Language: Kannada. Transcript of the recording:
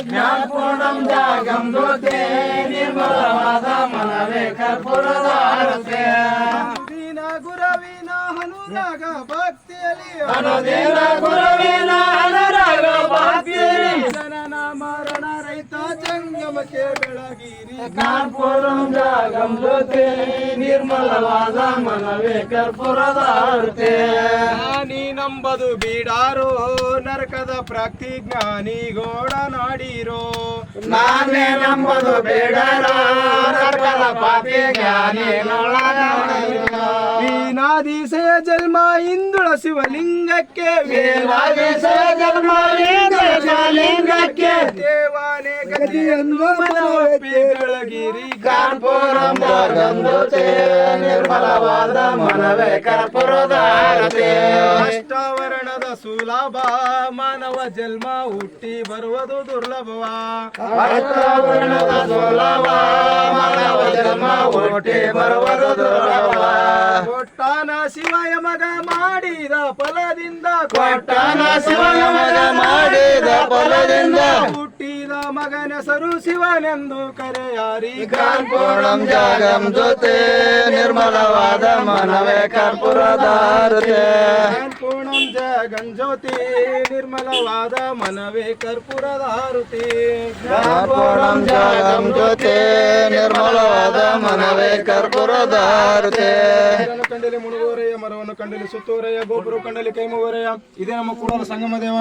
ಜ್ಞಾನಪೂರ್ಣಂ ಜಾಗಂ ಜ್ಯೋತಿ ನಿರ್ಮಲವಾದ ಮನವೇ ಕರ್ಪೂರದ ಆರತಿ ಗುರವಿನ ಅನುರಾಗ ಭಕ್ತಿಯಲ್ಲಿ ಅನುದಿನ ಗುರುವಿನ ಅನುರಾಗ ಭಕ್ತಿಯಲ್ಲಿ ಜನನ ಮರಣ ರಹಿತ ಜಂಗಮಕ್ಕೆ ಬೆಳಗಿರಿ ಜ್ಞಾನಪೂರ್ಣಂ ಜಾಗಂ ಜ್ಯೋತಿ ನಿರ್ಮಲವಾದ ಮನವೇ ಕರ್ಪೂರದ ಆರತಿ ಜ್ಞಾನಿ ನಂಬದು ಬೀಡಾರೋ ನರಕದ ಪ್ರಾಕ್ತಿ ಜ್ಞಾನಿ ಗೋಡ ನಾಡಿರೋ ನಾನೇ ನಂಬದು ಬೇಡರ ನರಕದ ಪಾಪಿ ಜ್ಞಾನಿ ವೀಣಾದಿಸೆಯ ಜನ್ಮ ಇಂದುಳ ಶಿವಲಿಂಗಕ್ಕೆ ವೀಣಾದಿಸೆಯ ಜನ್ಮ ಇಂದುಳ ಶಿವಲಿಂಗಕ್ಕೆ ದೇವಾನೇ ಗತಿಯೆಂದು ಮನವೊಪ್ಪಿ ಬೆಳಗಿರಿ ಜ್ಞಾನಪೂರ್ಣಂ ಜಾಗಂ ಜ್ಯೋತಿ ನಿರ್ಮಲವಾದ ಮನವೇ ಕರ್ಪೂರದ ಆರತಿ ಅಷ್ಟಾವರಣದ ಸುಲಭ ಮಾನವ ಜನ್ಮ ಹುಟ್ಟಿ ಬರುವುದು ದುರ್ಲಭವ ಅಷ್ಟಾವರಣದ ಸುಲಭ ಮಾನವ ಜನ್ಮ ಹುಟ್ಟಿ ಬರುವುದು ದುರ್ಲಭ ಕೊಟ್ಟಾನ ಶಿವಯ ಮಗ ಮಾಡಿದ ಫಲದಿಂದ ಕೊಟ್ಟಾನ ಶಿವನ ಮಗ ಮಾಡಿದ ಫಲದಿಂದ ಹುಟ್ಟಿದ ಮಗನೆಸರು ಶಿವನೆಂದು ಕರೆಯಾರಿ ಜ್ಞಾನಪೂರ್ಣಂ ಜಾಗಂ ಜ್ಯೋತಿ ನಿರ್ಮಲವಾದ ಮನವೇ ಕರ್ಪೂರದ ಆರತಿ ಪೂರ್ಣಂ ಜಗಂ ಜ್ಯೋತಿ ನಿರ್ಮಲವಾದ ಮನವೇ ಕರ್ಪೂರದ ಆರತಿ ಜ್ಞಾನಪೂರ್ಣಂ ಜಾಗಂ ಜ್ಯೋತಿ ನಿರ್ಮಲವಾದ ಮನವೇ ಕರ್ಪೂರದ ಆರತಿ ಕಂಡಲಿ ಮುಳುಗೋರೆಯ ಮರವನ್ನು ಕಂಡಲಿ ಸುತ್ತೋರೆಯ ಗೋಪುರ ಕಂಡಲಿ ಕೈಮುಗೋರೆಯ ಇದೇ ನಮ್ಮ ಕೂಡಲ ಸಂಗಮ ದೇವ